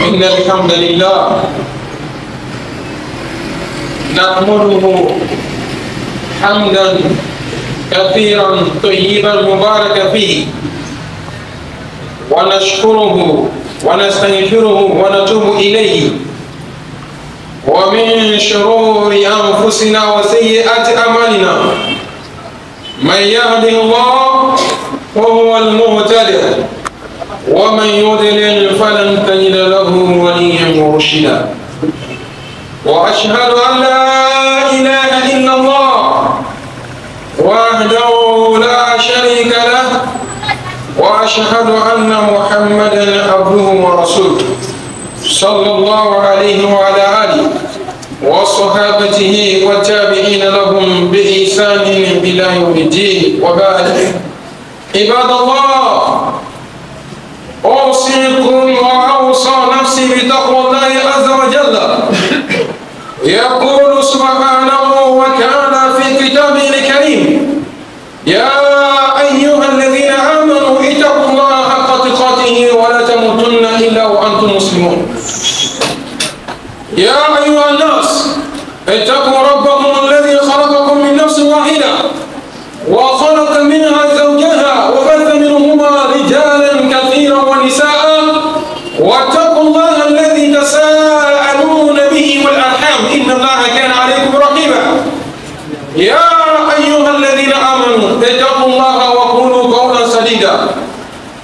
إن الحمد لله نحمده حمدا كثيرا طيبا مباركا فيه ونشكره ونستغفره ونتوب إليه ومن شرور أنفسنا وسيئات أعمالنا من يهده الله وهو المهتد ومن يضلل فلن تجد له وليا مرشدا وأشهد أن لا إله إلا الله وحده لا شريك له وأشهد أن محمدا عبده ورسوله صلى الله عليه وعلى آله وصحابته والتابعين لهم بإحسان إلى يوم الدين وبعد عباد الله أوصيكم وأوصى نفسي بتقوى الله عز وجل يقول سبحانه وتعالى في كتابه الكريم يا أيها الذين آمنوا اتقوا الله حق تقاته ولا تموتن إلا وأنتم مسلمون يا أيها الناس اتقوا ربكم الذي خلقكم من نفس واحدة وخلق منها زوجها وبث منهما رجالا كثيرا ونساء واتقوا الله الذي تساءلون به والأرحام إن الله كان عليكم رقيبا يا أيها الذين آمنوا اتقوا الله وقولوا قولا سديدا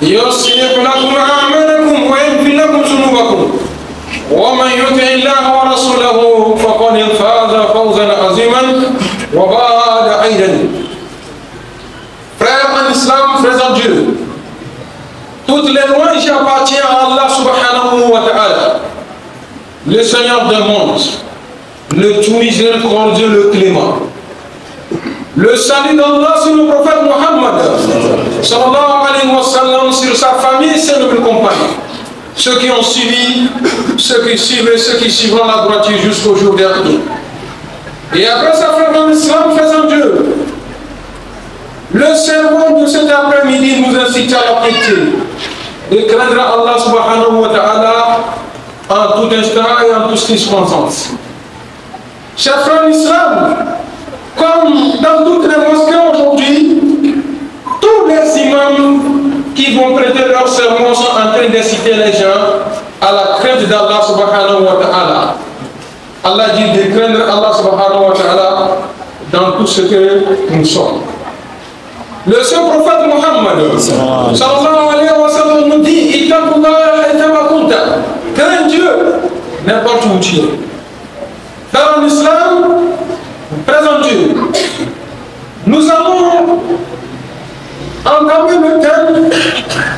يصلح لكم أعمالكم ويغفر لكم ذنوبكم ومن يطع الله ورسوله فقد فاز فوزا عظيما وبعد أيضا frères en islam, frères en Dieu, toutes les louanges appartiennent à Allah subhanahu wa ta'ala, le Seigneur des mondes, le tout miséricordieux, le clément. Le salut d'Allah sur le prophète Mohammed sallallahu alayhi wa sallam, sur sa famille et ses nobles compagnons, ceux qui ont suivi, ceux qui suivent et ceux qui suivront la droiture jusqu'au jour dernier. Et après ça, frères en islam, frères en Dieu, le sermon de cet après-midi nous incite à la piété, de craindre Allah subhanahu wa ta'ala en tout instant et en toute circonstance. Chers frères en islam, comme dans toutes les mosquées aujourd'hui, tous les imams qui vont prêter leur sermon sont en train d'inciter les gens à la crainte d'Allah subhanahu wa ta'ala. Allah dit de craindre Allah subhanahu wa ta'ala dans tout ce que nous sommes. Le saint prophète Mohammed sallallahu alayhi wa sallam nous dit Ittaqullah haythama kunta, crains Dieu n'importe où tu es. Dans l'islam, présent Dieu, nous allons entamer le thème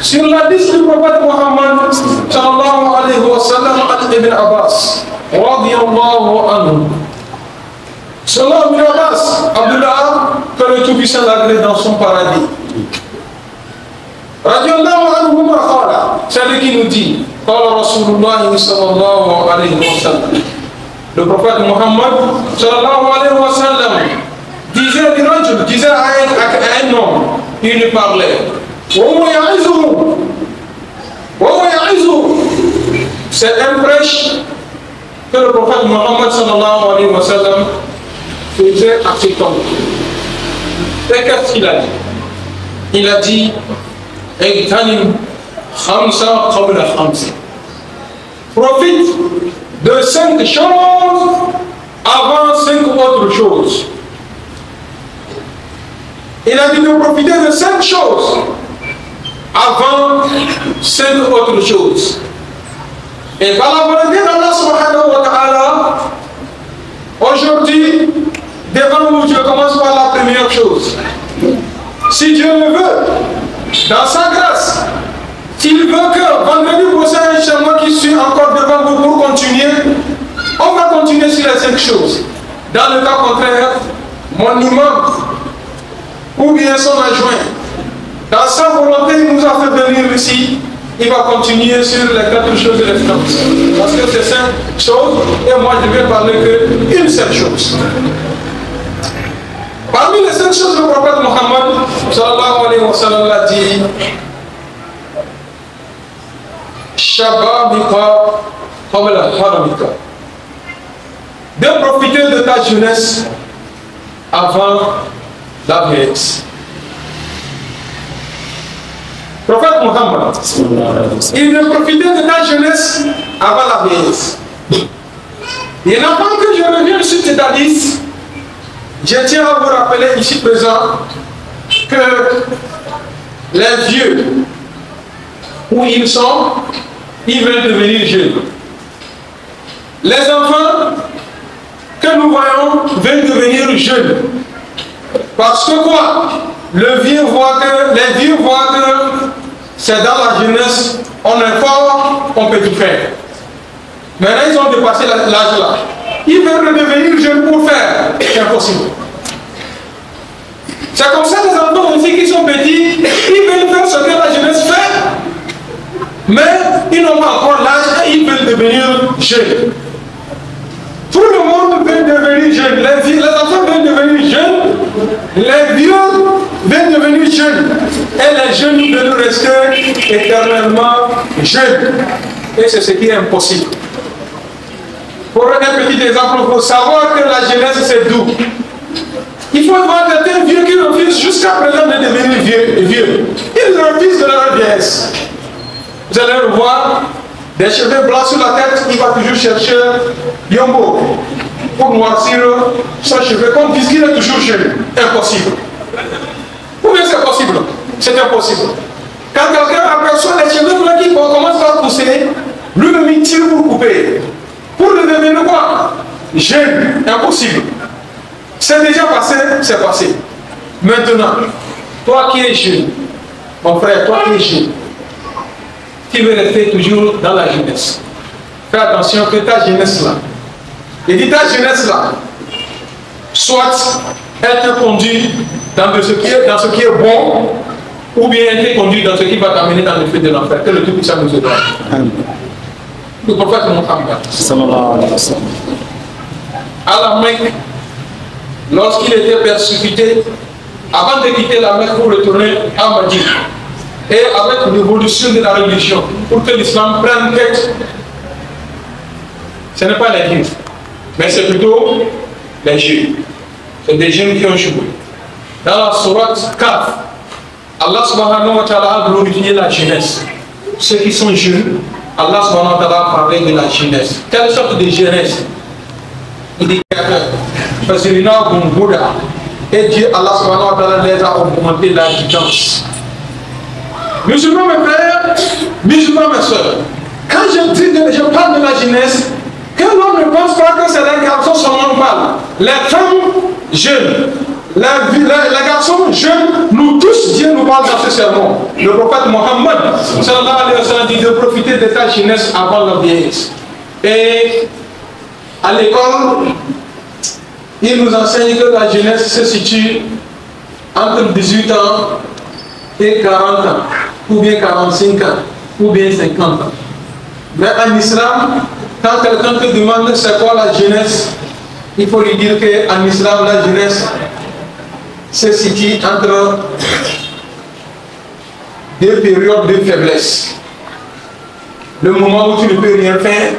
sur la liste du prophète Mohammed sallallahu alayhi wa sallam à Ibn Abbas radiyallahu anhu. Selon Ibn Abbas, Abdullah, que le Tout-Puissant l'agrée dans son paradis. Radiyallahu anhu ma qala, c'est lui qui nous dit, qala Rasulullah sallallahu alayhi wa sallam. Le prophète Mohammed sallallahu alayhi wa sallam disait à un homme, il lui parlait. C'est un prêche que le prophète Mohammed sallallahu alayhi wa sallam faisait à cet homme. Et qu'est-ce qu'il a dit? Il a dit Igtanim khamsa qabla khamsa. Profite de 5 choses avant 5 autres choses. Il a dit de profiter de 5 choses avant 5 autres choses. Et par la volonté d'Allah subhanahu wa ta'ala, aujourd'hui, devant nous, je commence par la première chose. Si Dieu le veut, dans sa grâce, s'il veut que vendredi prochain, chez moi qui suis encore devant vous pour continuer, on va continuer sur les 5 choses. Dans le cas contraire, mon imam ou bien son adjoint, dans sa volonté, il nous a fait venir ici, il va continuer sur les 4 choses restantes. Parce que c'est 5 choses, et moi je vais parler qu'une seule chose. Parmi les 5 choses, le prophète Mohammed sallallahu alayhi wa sallam l'a dit Shababika qabla haramika. De profiter de ta jeunesse avant la vieillesse. Prophète Mohammed, il veut profiter de ta jeunesse avant la vieillesse. Et avant que je revienne sur cet hadith, je tiens à vous rappeler ici présent que les vieux, où ils sont, ils veulent devenir jeunes. Les enfants que nous voyons veulent devenir jeunes. Parce que quoi? Les vieux voient que c'est dans la jeunesse, on est fort, on peut tout faire. Maintenant, ils ont dépassé l'âge là. Ils veulent devenir jeunes pour faire. C'est impossible. C'est comme ça les enfants aussi qui sont petits, ils veulent faire ce que la jeunesse fait, mais ils n'ont pas encore l'âge et ils veulent devenir jeunes. Tout le monde veut devenir jeune. Les enfants veulent devenir jeunes, les vieux veulent devenir jeunes, et les jeunes veulent rester éternellement jeunes. Et c'est ce qui est impossible. Pour un petit exemple, il faut savoir que la jeunesse c'est doux. Il faut voir certains vieux qui refusent jusqu'à présent de devenir vieux. Ils refusent de leur vieillesse. Vous allez le voir, des cheveux blancs sur la tête, il va toujours chercher Yombo pour noircir son cheveu, comme puisqu'il est toujours jeune. Impossible. Ou bien c'est possible? C'est impossible. Quand quelqu'un aperçoit les cheveux blancs qui commencent à pousser, lui-même il tire pour couper. Pour le devenir quoi? Jeune. Impossible. C'est déjà passé, c'est passé. Maintenant, toi qui es jeune, mon frère, toi qui es jeune, qui veux rester toujours dans la jeunesse, fais attention que ta jeunesse là, et dis ta jeunesse là, soit elle te conduit dans ce qui est bon, ou bien elle te conduit dans ce qui va t'amener dans le feu de l'enfer. Que le Tout-Puissant nous aide. Le prophète Mohammed, à la Mecque, lorsqu'il était persécuté, avant de quitter la Mecque pour retourner à Madine, et avec l'évolution de la religion, pour que l'islam prenne tête, ce n'est pas les vieux, mais c'est plutôt les jeunes. C'est des jeunes qui ont joué. Dans la sourate Kaf, Allah subhanahu wa ta'ala a glorifié la jeunesse. Ceux qui sont jeunes, Allah subhanahu wa ta'ala a parlé de la jeunesse. Quelle sorte de jeunesse? Indicateur. Parce qu'il y a un Bouddha. Et Dieu, Allah subhanahu wa ta'ala, les a augmenté la guidance. Musulmans, mes frères, musulmans, mes soeurs, quand je parle de la jeunesse, que l'on ne pense pas que c'est les garçons seulement parlent. Les femmes jeunes, les garçons jeunes, nous tous, Dieu nous parle dans ce sermon. Le prophète Mohammed, sallallahu alayhi wa sallam, dit de profiter de ta jeunesse avant la vieillesse. Et à l'école, il nous enseigne que la jeunesse se situe entre 18 ans et 40 ans, ou bien 45 ans, ou bien 50 ans. Mais en islam, quand quelqu'un te demande c'est quoi la jeunesse, il faut lui dire qu'en islam, la jeunesse se situe entre deux périodes de faiblesse. Le moment où tu ne peux rien faire,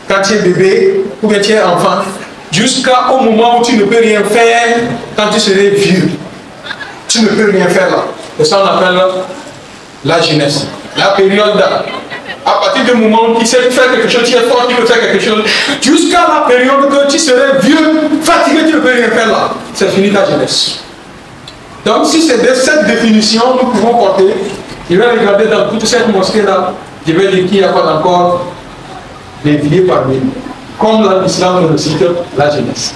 quand tu es bébé, ou bien tu es enfant, jusqu'au moment où tu ne peux rien faire quand tu serais vieux. Tu ne peux rien faire là. Et ça on appelle la jeunesse. La période à partir du moment où tu sais faire quelque chose, tu es fort, tu peux faire quelque chose, jusqu'à la période que tu serais vieux, fatigué, tu ne peux rien faire là. C'est fini ta jeunesse. Donc si c'est de cette définition nous pouvons porter, je vais regarder dans toute cette mosquée là, je vais dire qu'il n'y a pas encore des vieux parmi nous. Comme l'islam nous cite la jeunesse.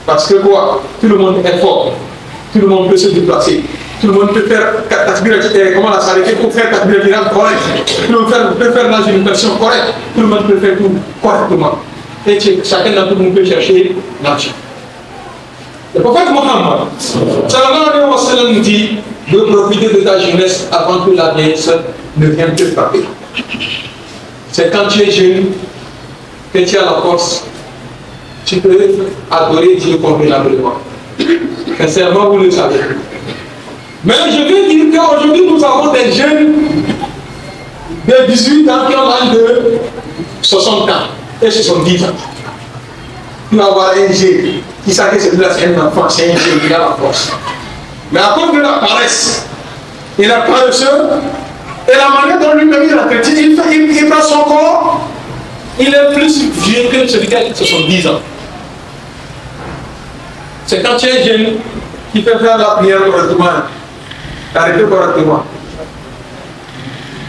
Parce que quoi? Tout le monde est fort. Tout le monde peut se déplacer. Tout le monde peut faire comment la s'arrêter pour faire takbir correct. Tout le monde peut faire la génération correcte. Tout le monde peut faire tout correctement. Et chacun d'entre nous peut chercher l'argent. Le prophète Mohammed, sallallahu alayhi wa sallam, nous dit de profiter de ta jeunesse avant que la vieillesse ne vienne te frapper. C'est quand tu es jeune que tu as la force, tu peux adorer Dieu convenablement. Sincèrement, vous le savez. Mais je veux dire qu'aujourd'hui, nous avons des jeunes de 18 ans qui ont l'âge de 60 ans et 70 ans. Tu vas avoir un G qui sait que celui-là c'est un enfant, c'est un G, il a la force. Mais à cause de la paresse, il est paresseux, et la manière dont lui-même il entretient, il prend son corps, il est plus vieux que celui qui a 70 ans. C'est quand tu es jeune qui peut faire la prière correctement, t'arrêter correctement.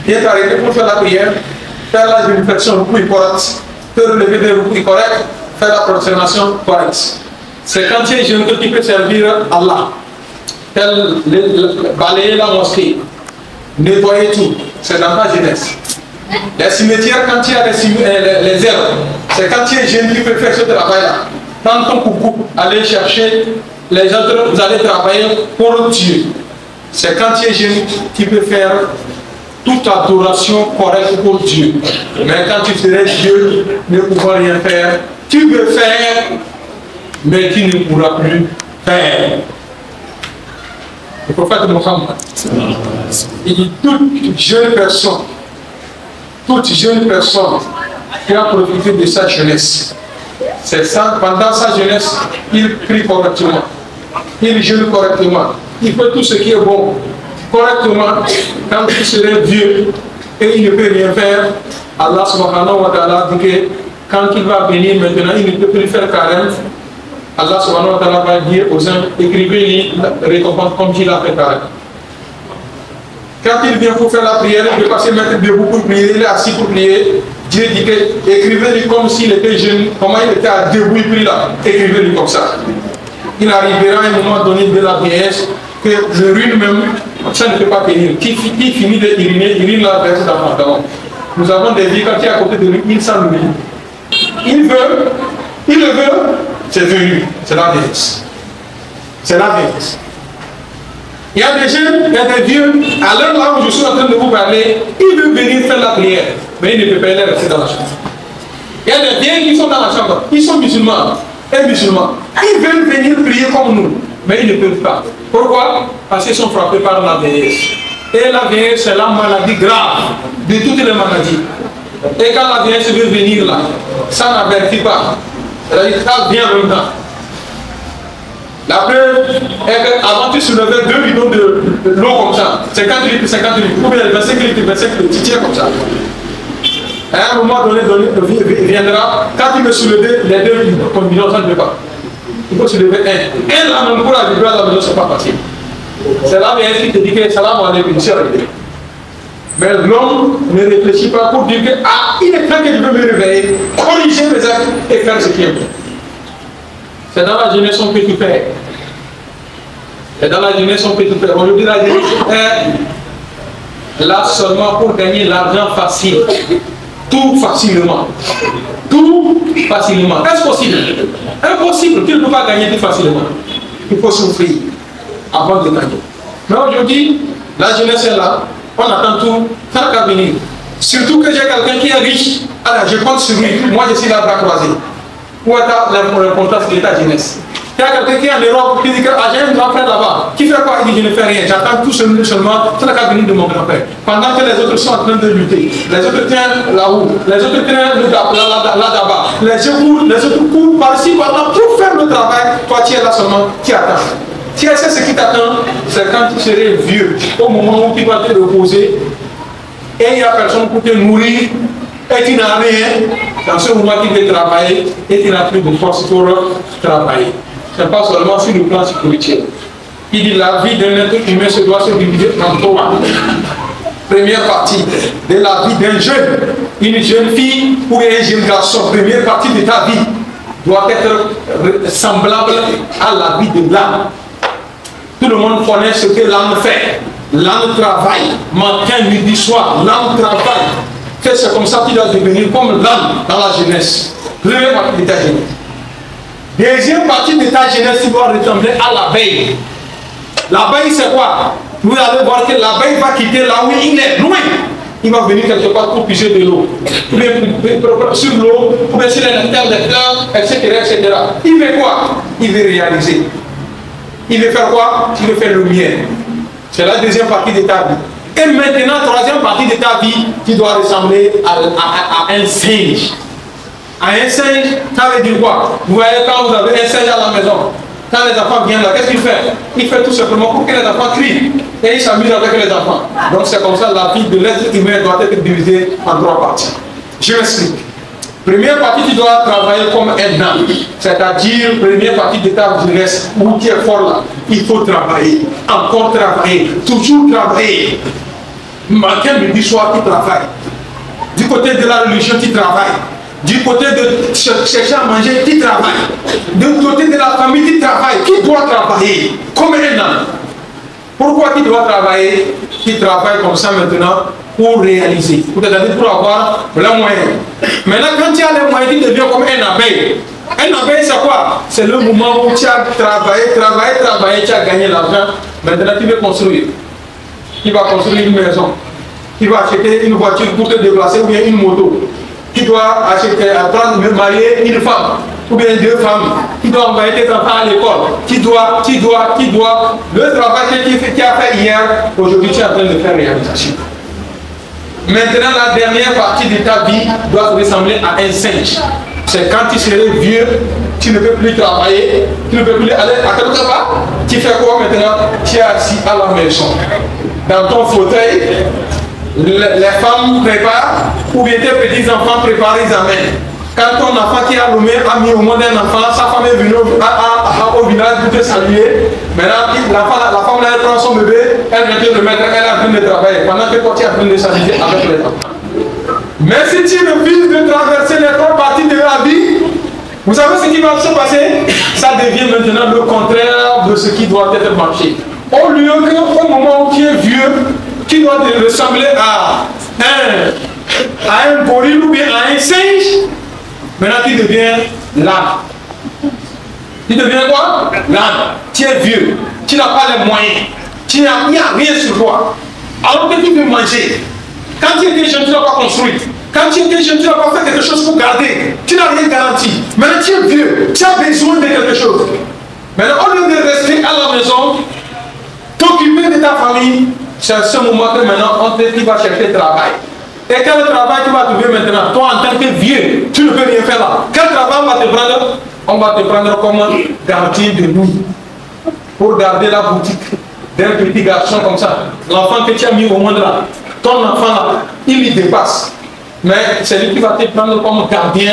Bien t'arrêter pour faire la prière, faire la génuflexion correcte, te relever des roues corrects, faire la prosternation correcte. C'est quand tu es jeune que tu peux servir Allah. Balayer la mosquée, nettoyer tout, c'est dans ta jeunesse. Les cimetières, quand tu as les herbes, c'est quand tu es jeune que tu peux faire ce travail-là. Dans ton coucou, aller chercher les autres, vous allez travailler pour Dieu. C'est quand tu es jeune que tu peux faire toute adoration correcte pour Dieu. Mais quand tu serais Dieu, ne pouvant rien faire, tu peux faire, mais tu ne pourras plus faire. Le prophète Mohammed, il dit toute jeune personne qui a profité de sa jeunesse, c'est ça, pendant sa jeunesse, il prie correctement, il jeûne correctement, il fait tout ce qui est bon correctement. Quand il serait vieux et il ne peut rien faire, Allah subhanahu wa ta'ala dit que quand il va venir maintenant, il ne peut plus faire carême. Allah subhanahu wa ta'ala va dire aux uns, écrivez-lui la récompense comme il a fait carême. Quand il vient pour faire la prière, il ne peut pas se mettre debout pour prier, il est assis pour prier. Dieu dit que écrivez-lui comme s'il était jeune, comment il était debout, il prie là, écrivez-lui comme ça. Il arrivera à un moment donné de la vieillesse que l'urine même, ça ne peut pas tenir. Qui finit de uriner, il la verse dans le pantalon. Nous avons des vies, quand il est à côté de lui, il s'ennuie. Il le veut, c'est venu, c'est la vieillesse. C'est la vieillesse. Il y a des jeunes, il y a des vieux, à l'heure là où je suis en train de vous parler, ils veulent venir faire la prière, mais ils ne peuvent pas rester dans la chambre. Il y a des vieux qui sont dans la chambre, ils sont musulmans et musulmans. Ils veulent venir prier comme nous, mais ils ne peuvent pas. Pourquoi? Parce qu'ils sont frappés par la vieillesse. Et la vieillesse, c'est la maladie grave de toutes les maladies. Et quand la vieillesse veut venir là, ça n'avertit pas. C'est-à-dire que ça vient longtemps. La preuve est qu'avant tu soulevais 2 bidons de l'eau comme ça, 50 litres, 50 litres, ou bien 25 litres, 25 litres, tu tiens comme ça. À un moment donné, viendra, quand tu veux soulever les 2 bidons, ça ne peut pas. Il faut soulever un. Un là, même pour arriver à la maison, ce n'est pas possible. C'est là qui te dit que salam alaikum, c'est arrivé. Mais l'homme ne réfléchit pas pour dire que il est temps que je veux me réveiller, corriger mes actes et faire ce qui est bon. C'est dans la jeunesse qu'on peut tout faire. Et dans la jeunesse on peut tout faire. Aujourd'hui la jeunesse est là seulement pour gagner l'argent facile. Tout facilement. Tout facilement. Est-ce possible? Impossible. Tu ne peux pas gagner tout facilement. Il faut souffrir avant de gagner. Mais aujourd'hui, la jeunesse est là. On attend tout. Ça n'a qu'à venir. Surtout que j'ai quelqu'un qui est riche. Alors je compte sur lui. Moi je suis là bras croisé. Où est l'importance de ta jeunesse? Il y a quelqu'un qui est en Europe qui dit que j'ai un grand frère là-bas. Qui fait quoi? Il dit je ne fais rien. J'attends tout seulement. Ça n'a qu'à venir de mon grand-père. Pendant que les autres sont en train de lutter. Les autres tiennent là-haut. Les autres tiennent là-bas. Les autres courent par-ci, par-là pour faire le travail. Toi tu es là seulement. Qui attends? Tu sais ce qui t'attend? C'est quand tu serais vieux. Au moment où tu vas te reposer. Et il n'y a personne pour te nourrir. Et tu n'as rien, dans ce moment tu veux travailler et tu n'as plus de force pour travailler. Ce n'est pas seulement sur le plan spirituel. Il dit la vie d'un être humain se doit se diviser en 3. Première partie de la vie d'un jeune, une jeune fille ou un jeune garçon, première partie de ta vie doit être semblable à la vie de l'âme. Tout le monde connaît ce que l'âme fait. L'âme travaille, matin, midi, soir, l'âme travaille. C'est comme ça qu'il doit devenir comme l'âme dans la jeunesse. Première partie de ta jeunesse. Deuxième partie de ta jeunesse, tu dois ressembler à l'abeille. L'abeille, c'est quoi? Vous allez voir que l'abeille va quitter là où il est, loin. Il va venir quelque part pour puiser de l'eau. Sur l'eau, pour baisser les nectars, les fleurs, etc., etc. Il veut quoi? Il veut réaliser. Il veut faire quoi? Il veut faire le miel. C'est la deuxième partie de ta vie. Et maintenant, troisième partie de ta vie, tu dois ressembler à un singe. À un singe, ça veut dire quoi? Vous voyez, quand vous avez un singe à la maison, quand les enfants viennent là, qu'est-ce qu'il fait? Il fait tout simplement pour que les enfants crient. Et il s'amuse avec les enfants. Donc c'est comme ça, la vie de l'être humain doit être divisée en 3 parties. Je m'explique. Première partie, tu dois travailler comme un âme. C'est-à-dire, première partie de ta jeunesse, où tu es fort là, il faut travailler, encore travailler, toujours travailler. Matin, midi, soir, tu travailles. Du côté de la religion, tu travailles. Du côté de chercher à manger, tu travailles. Du côté de la famille, tu travailles. Qui doit travailler comme un âme? Pourquoi tu dois travailler? Tu travailles comme ça maintenant pour réaliser, c'est-à-dire pour avoir les moyens. Maintenant, quand tu as les moyens, tu deviens comme un abeille. Un abeille, c'est quoi? C'est le moment où tu as travaillé, tu as gagné l'argent. Maintenant, tu veux construire. Tu vas construire une maison. Tu vas acheter une voiture pour te déplacer ou bien une moto. Tu dois acheter, apprendre à marier une femme ou bien 2 femmes. Tu dois envoyer tes enfants à l'école. Tu dois. Le travail que tu as fait hier, aujourd'hui, tu es en train de faire réalisation. Maintenant, la dernière partie de ta vie doit ressembler à un singe. C'est quand tu serais vieux, tu ne peux plus travailler, tu ne peux plus aller à quelque part. Tu fais quoi maintenant? Tu es assis à la maison. Dans ton fauteuil, les femmes préparent, ou bien tes petits-enfants préparent, ils amènent. Quand ton enfant qui a nommé a mis au monde un enfant, sa femme est venue au village pour te saluer. Maintenant, la femme là, elle prend son bébé, elle vient te le mettre, elle est en train de travailler. Pendant que toi tu es en train de s'amuser avec les enfants. Mais si tu refuses de traverser les 3 parties de la vie, vous savez ce qui va se passer? Ça devient maintenant le contraire de ce qui doit être marché. Au lieu qu'au moment où tu es vieux, tu dois te ressembler à un gorille ou bien à un singe. Maintenant, tu deviens l'âne. Tu deviens quoi? L'âne. Tu es vieux. Tu n'as pas les moyens. Il n'y a rien sur toi. Alors que tu peux manger. Quand tu étais jeune, tu n'as pas construit. Quand tu étais jeune, tu n'as pas fait quelque chose pour garder. Tu n'as rien garanti. Maintenant, tu es vieux. Tu as besoin de quelque chose. Maintenant, au lieu de rester à la maison, t'occuper de ta famille, c'est à ce moment que maintenant, tu vas chercher travail. Et quel travail tu vas trouver maintenant? Toi, en tant que vieux, tu ne peux rien faire là. Quel travail on va te prendre? On va te prendre comme gardien de nuit. Pour garder la boutique d'un petit garçon comme ça. L'enfant que tu as mis au monde là. Ton enfant là, il y dépasse. Mais c'est lui qui va te prendre comme gardien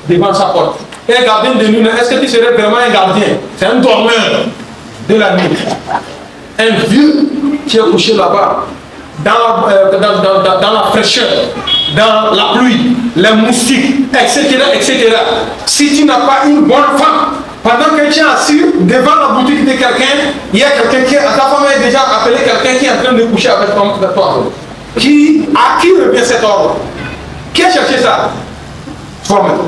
devant sa porte. Et gardien de nuit, est-ce que tu serais vraiment un gardien? C'est un dormeur de la nuit. Un vieux qui est couché là-bas. Dans la fraîcheur, dans la pluie, les moustiques, etc., etc. Si tu n'as pas une bonne femme, pendant que tu es assis devant la boutique de quelqu'un, il y a quelqu'un qui, ta femme a déjà appelé quelqu'un qui est en train de coucher avec toi. À qui revient cet ordre? Qui a cherché ça? Toi-même.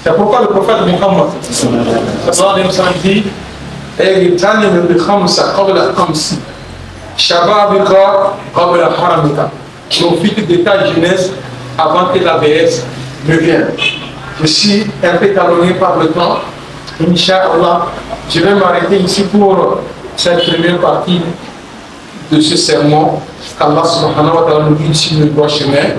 C'est pourquoi le prophète Muhammad dit Shababika qabla haramika. Profite de ta jeunesse avant que la vieillesse ne vienne. Je suis un peu talonné par le temps. Inch'Allah, je vais m'arrêter ici pour cette première partie de ce sermon. Qu'Allah subhanahu wa ta'ala nous guide sur le droit chemin,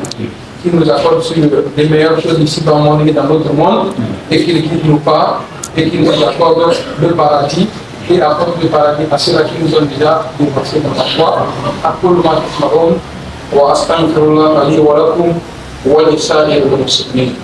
qu'il nous accorde sur les meilleures choses ici dans le monde et dans l'autre monde, et qu'il guide nos pas, et qu'il nous accorde le paradis. Et apporte le paradis à ceux-là qui nous ont déjà dépassé dans la foi. أقول ما تسمعون وأستغفر الله لي ولكم ولسائر المسلمين.